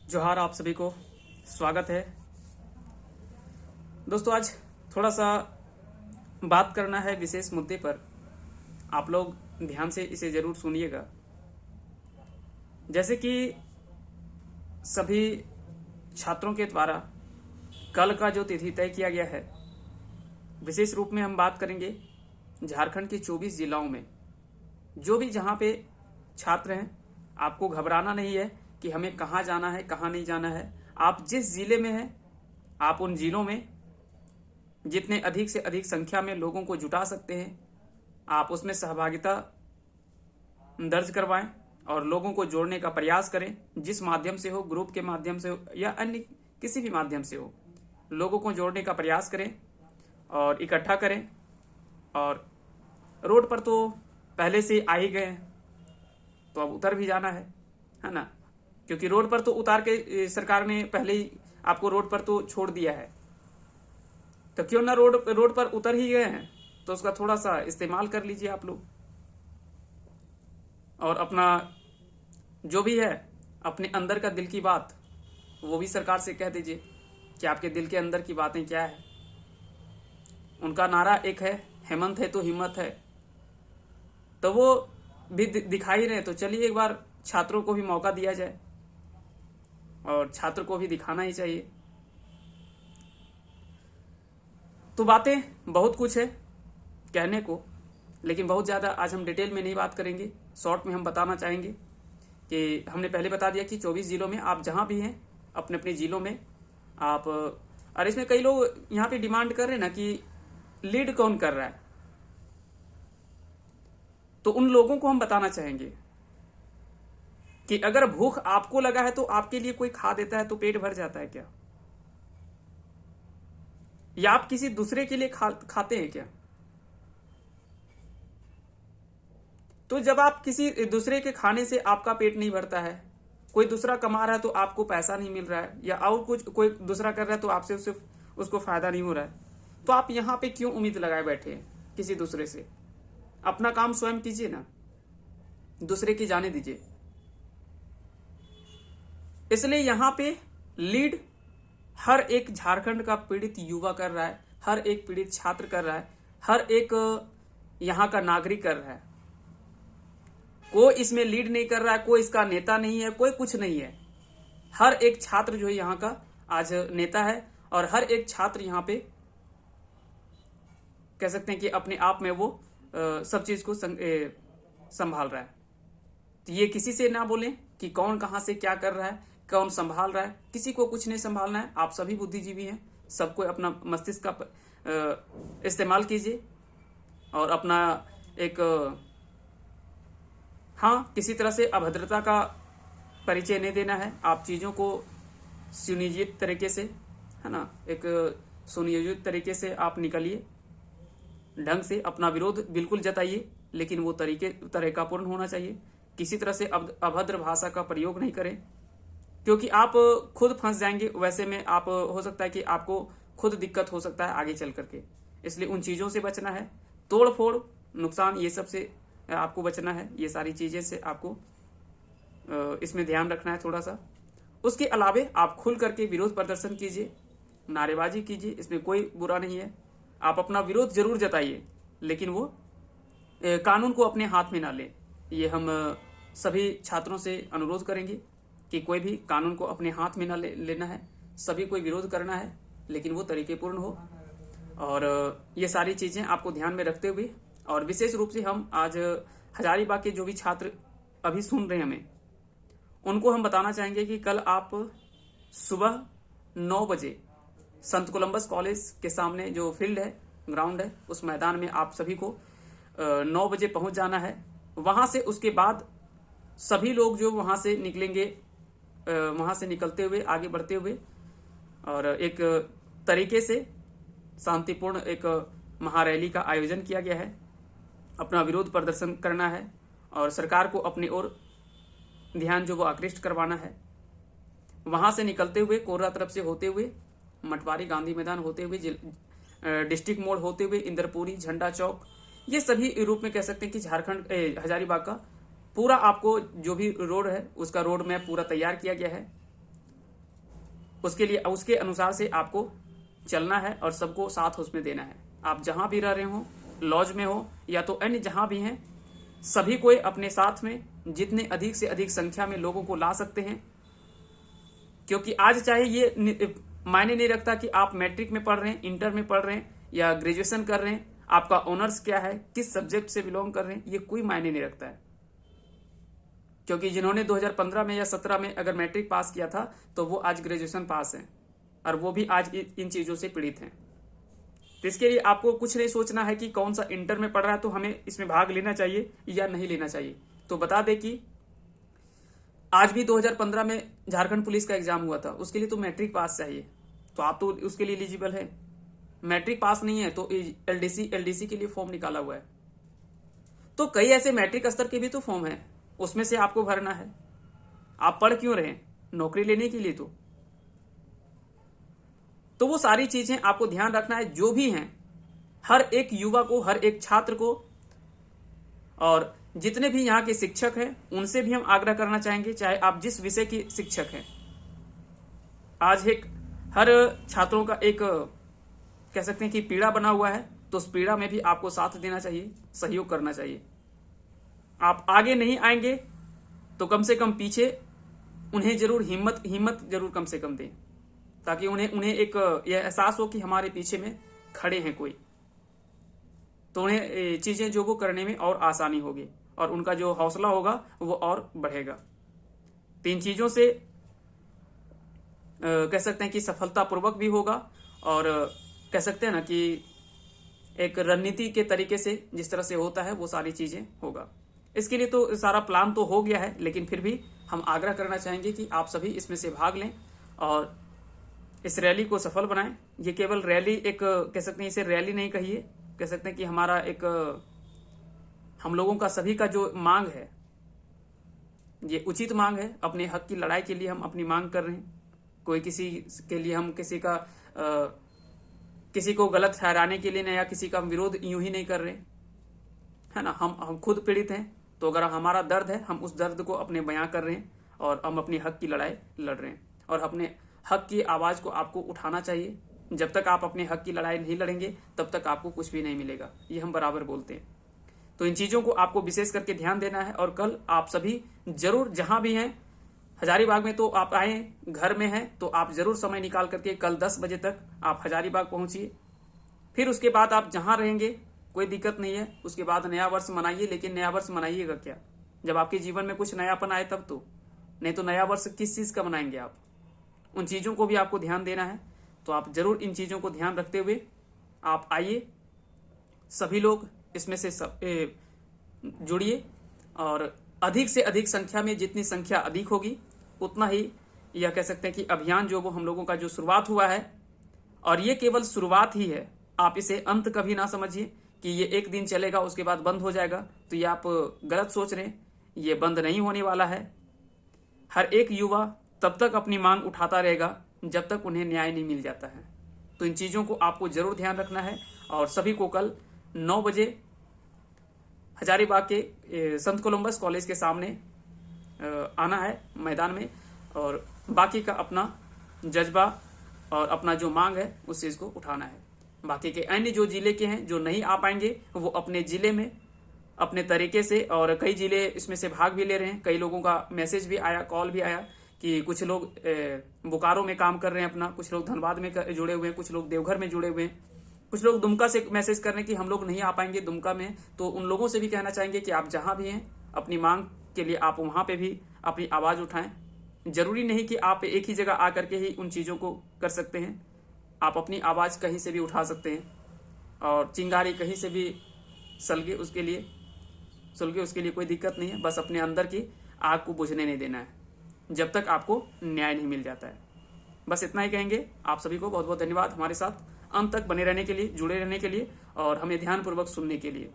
जोहार, आप सभी को स्वागत है। दोस्तों, आज थोड़ा सा बात करना है विशेष मुद्दे पर। आप लोग ध्यान से इसे जरूर सुनिएगा। जैसे कि सभी छात्रों के द्वारा कल का जो तिथि तय किया गया है, विशेष रूप में हम बात करेंगे झारखंड के 24 जिलाओं में जो भी जहां पे छात्र हैं। आपको घबराना नहीं है कि हमें कहाँ जाना है, कहाँ नहीं जाना है। आप जिस जिले में हैं, आप उन जिलों में जितने अधिक से अधिक संख्या में लोगों को जुटा सकते हैं, आप उसमें सहभागिता दर्ज करवाएं और लोगों को जोड़ने का प्रयास करें। जिस माध्यम से हो, ग्रुप के माध्यम से हो या अन्य किसी भी माध्यम से हो, लोगों को जोड़ने का प्रयास करें और इकट्ठा करें। और रोड पर तो पहले से आ ही गए हैं, तो अब उतर भी जाना है ना। क्योंकि रोड पर तो उतार के सरकार ने पहले ही आपको रोड पर तो छोड़ दिया है, तो क्यों ना रोड पर उतर ही गए हैं तो उसका थोड़ा सा इस्तेमाल कर लीजिए आप लोग। और अपना जो भी है, अपने अंदर का दिल की बात वो भी सरकार से कह दीजिए कि आपके दिल के अंदर की बातें क्या है। उनका नारा एक है, हेमंत है तो हिम्मत है, तो वो भी दिखाई रहे। तो चलिए एक बार छात्रों को भी मौका दिया जाए और छात्र को भी दिखाना ही चाहिए। तो बातें बहुत कुछ है कहने को, लेकिन बहुत ज़्यादा आज हम डिटेल में नहीं बात करेंगे। शॉर्ट में हम बताना चाहेंगे कि हमने पहले बता दिया कि 24 जिलों में आप जहां भी हैं, अपने अपने जिलों में आप। और इसमें कई लोग यहाँ पे डिमांड कर रहे हैं ना कि लीड कौन कर रहा है, तो उन लोगों को हम बताना चाहेंगे कि अगर भूख आपको लगा है तो आपके लिए कोई खा देता है तो पेट भर जाता है क्या? या आप किसी दूसरे के लिए खाते हैं क्या? तो जब आप किसी दूसरे के खाने से आपका पेट नहीं भरता है, कोई दूसरा कमा रहा है तो आपको पैसा नहीं मिल रहा है, या और कुछ कोई दूसरा कर रहा है तो आपसे उसको फायदा नहीं हो रहा है, तो आप यहां पे क्यों उम्मीद लगाए बैठे हैं किसी दूसरे से? अपना काम स्वयं कीजिए ना, दूसरे की जाने दीजिए। इसलिए यहां पे लीड हर एक झारखंड का पीड़ित युवा कर रहा है, हर एक पीड़ित छात्र कर रहा है, हर एक यहां का नागरिक कर रहा है। कोई इसमें लीड नहीं कर रहा है, कोई इसका नेता नहीं है, कोई कुछ नहीं है। हर एक छात्र जो है यहाँ का आज नेता है, और हर एक छात्र यहाँ पे कह सकते हैं कि अपने आप में वो सब चीज को संभाल रहा है। तो ये किसी से ना बोलें कि कौन कहां से क्या कर रहा है, कौन संभाल रहा है। किसी को कुछ नहीं संभालना है। आप सभी बुद्धिजीवी हैं, सबको अपना मस्तिष्क का इस्तेमाल कीजिए और अपना एक किसी तरह से अभद्रता का परिचय नहीं देना है। आप चीज़ों को सुनियोजित तरीके से, है ना, एक सुनियोजित तरीके से आप निकलिए, ढंग से अपना विरोध बिल्कुल जताइए, लेकिन वो तरीकापूर्ण होना चाहिए। किसी तरह से अभद्र भाषा का प्रयोग नहीं करें, क्योंकि आप खुद फंस जाएंगे। वैसे में आप हो सकता है कि आपको खुद दिक्कत हो सकता है आगे चल करके। इसलिए उन चीज़ों से बचना है, तोड़ फोड़, नुकसान, ये सब से आपको बचना है। ये सारी चीज़ें से आपको इसमें ध्यान रखना है थोड़ा सा। उसके अलावे आप खुल करके विरोध प्रदर्शन कीजिए, नारेबाजी कीजिए, इसमें कोई बुरा नहीं है। आप अपना विरोध जरूर जताइए, लेकिन वो कानून को अपने हाथ में ना लें। ये हम सभी छात्रों से अनुरोध करेंगे कि कोई भी कानून को अपने हाथ में ना लेना है। सभी को विरोध करना है, लेकिन वो तरीकेपूर्ण हो। और ये सारी चीज़ें आपको ध्यान में रखते हुए, और विशेष रूप से हम आज हजारीबाग के जो भी छात्र अभी सुन रहे हैं हमें, उनको हम बताना चाहेंगे कि कल आप सुबह 9 बजे संत कोलंबस कॉलेज के सामने जो फील्ड है, ग्राउंड है, उस मैदान में आप सभी को 9 बजे पहुंच जाना है। वहां से उसके बाद सभी लोग जो वहां से निकलेंगे, वहां से निकलते हुए आगे बढ़ते हुए, और एक तरीके से शांतिपूर्ण एक महारैली का आयोजन किया गया है। अपना विरोध प्रदर्शन करना है और सरकार को अपनी ओर ध्यान जो वो आकृष्ट करवाना है। वहां से निकलते हुए कोर्रा तरफ से होते हुए, मटवारी गांधी मैदान होते हुए, डिस्ट्रिक्ट मोड़ होते हुए, इंदरपुरी, झंडा चौक, ये सभी रूप में कह सकते हैं कि झारखंड हजारीबाग का पूरा आपको जो भी रोड है उसका रोड मैप पूरा तैयार किया गया है। उसके अनुसार से आपको चलना है और सबको साथ उसमें देना है। आप जहां भी रह रहे हो, लॉज में हो या तो अन्य जहां भी हैं, सभी कोई अपने साथ में जितने अधिक से अधिक संख्या में लोगों को ला सकते हैं, क्योंकि आज चाहे ये मायने नहीं रखता कि आप मैट्रिक में पढ़ रहे हैं, इंटर में पढ़ रहे हैं या ग्रेजुएशन कर रहे हैं, आपका ऑनर्स क्या है, किस सब्जेक्ट से बिलोंग कर रहे हैं, ये कोई मायने नहीं रखता है। क्योंकि जिन्होंने 2015 में या 17 में अगर मैट्रिक पास किया था तो वो आज ग्रेजुएशन पास हैं और वो भी आज इन चीजों से पीड़ित हैं। तो इसके लिए आपको कुछ नहीं सोचना है कि कौन सा इंटर में पढ़ रहा है तो हमें इसमें भाग लेना चाहिए या नहीं लेना चाहिए। तो बता दें कि आज भी 2015 में झारखंड पुलिस का एग्जाम हुआ था, उसके लिए तो मैट्रिक पास चाहिए, तो आप तो उसके लिए एलिजिबल है। मैट्रिक पास नहीं है तो एलडीसी के लिए फॉर्म निकाला हुआ है। तो कई ऐसे मैट्रिक स्तर के भी तो फॉर्म है, उसमें से आपको भरना है। आप पढ़ क्यों रहे? नौकरी लेने के लिए। तो वो सारी चीजें आपको ध्यान रखना है, जो भी हैं, हर एक युवा को, हर एक छात्र को, और जितने भी यहाँ के शिक्षक हैं उनसे भी हम आग्रह करना चाहेंगे, चाहे आप जिस विषय के शिक्षक हैं। आज एक हर छात्रों का एक कह सकते हैं कि पीड़ा बना हुआ है, तो उस पीड़ा में भी आपको साथ देना चाहिए, सहयोग करना चाहिए। आप आगे नहीं आएंगे तो कम से कम पीछे उन्हें जरूर हिम्मत जरूर कम से कम दें, ताकि उन्हें एक यह एहसास हो कि हमारे पीछे में खड़े हैं कोई, तो उन्हें चीजें जो वो करने में और आसानी होगी और उनका जो हौसला होगा वो और बढ़ेगा। तीन चीजों से कह सकते हैं कि सफलतापूर्वक भी होगा, और कह सकते हैं ना कि एक रणनीति के तरीके से जिस तरह से होता है वो सारी चीजें होगा। इसके लिए तो सारा प्लान तो हो गया है, लेकिन फिर भी हम आग्रह करना चाहेंगे कि आप सभी इसमें से भाग लें और इस रैली को सफल बनाएं। ये केवल रैली एक कह सकते हैं, इसे रैली नहीं कहिए, कह सकते हैं कि हमारा एक हम लोगों का सभी का जो मांग है, ये उचित मांग है। अपने हक की लड़ाई के लिए हम अपनी मांग कर रहे हैं। कोई किसी के लिए हम किसी को गलत ठहराने के लिए नहीं, या किसी का विरोध यूं ही नहीं कर रहे, है ना। हम खुद पीड़ित हैं, तो अगर हमारा दर्द है, हम उस दर्द को अपने बयां कर रहे हैं और हम अपने हक की लड़ाई लड़ रहे हैं। और अपने हक की आवाज को आपको उठाना चाहिए। जब तक आप अपने हक की लड़ाई नहीं लड़ेंगे तब तक आपको कुछ भी नहीं मिलेगा, ये हम बराबर बोलते हैं। तो इन चीजों को आपको विशेष करके ध्यान देना है। और कल आप सभी जरूर जहां भी हैं, हजारीबाग में तो आप आए, घर में हैं तो आप जरूर समय निकाल करके कल 10 बजे तक आप हजारीबाग पहुंचिए। फिर उसके बाद आप जहां रहेंगे कोई दिक्कत नहीं है, उसके बाद नया वर्ष मनाइए। लेकिन नया वर्ष मनाइएगा क्या? जब आपके जीवन में कुछ नयापन आए तब तो, नहीं तो नया वर्ष किस चीज का मनाएंगे आप? उन चीजों को भी आपको ध्यान देना है। तो आप जरूर इन चीजों को ध्यान रखते हुए आप आइए, सभी लोग इसमें से जुड़िए, और अधिक से अधिक संख्या में, जितनी संख्या अधिक होगी उतना ही यह कह सकते हैं कि अभियान जो वो हम लोगों का जो शुरुआत हुआ है, और ये केवल शुरुआत ही है, आप इसे अंत कभी ना समझिए कि ये एक दिन चलेगा उसके बाद बंद हो जाएगा। तो ये आप गलत सोच रहे हैं, ये बंद नहीं होने वाला है। हर एक युवा तब तक अपनी मांग उठाता रहेगा जब तक उन्हें न्याय नहीं मिल जाता है। तो इन चीजों को आपको जरूर ध्यान रखना है, और सभी को कल 9 बजे हजारीबाग के संत कोलंबस कॉलेज के सामने आना है मैदान में, और बाकी का अपना जज्बा और अपना जो मांग है उस चीज को उठाना है। बाकी के अन्य जो जिले के हैं जो नहीं आ पाएंगे, वो अपने जिले में अपने तरीके से, और कई जिले इसमें से भाग भी ले रहे हैं। कई लोगों का मैसेज भी आया, कॉल भी आया कि कुछ लोग बोकारो में काम कर रहे हैं अपना, कुछ लोग धनबाद में जुड़े हुए हैं, कुछ लोग देवघर में जुड़े हुए हैं, कुछ लोग दुमका से मैसेज कर रहे हैं कि हम लोग नहीं आ पाएंगे दुमका में। तो उन लोगों से भी कहना चाहेंगे कि आप जहां भी हैं अपनी मांग के लिए आप वहां पे भी अपनी आवाज उठाएं। जरूरी नहीं कि आप एक ही जगह आकर के ही उन चीजों को कर सकते हैं, आप अपनी आवाज कहीं से भी उठा सकते हैं, और चिंगारी कहीं से भी सुलगे उसके लिए कोई दिक्कत नहीं है। बस अपने अंदर की आग को बुझने नहीं देना है जब तक आपको न्याय नहीं मिल जाता है। बस इतना ही कहेंगे। आप सभी को बहुत बहुत धन्यवाद हमारे साथ अंत तक बने रहने के लिए, जुड़े रहने के लिए, और हमें ध्यानपूर्वक सुनने के लिए।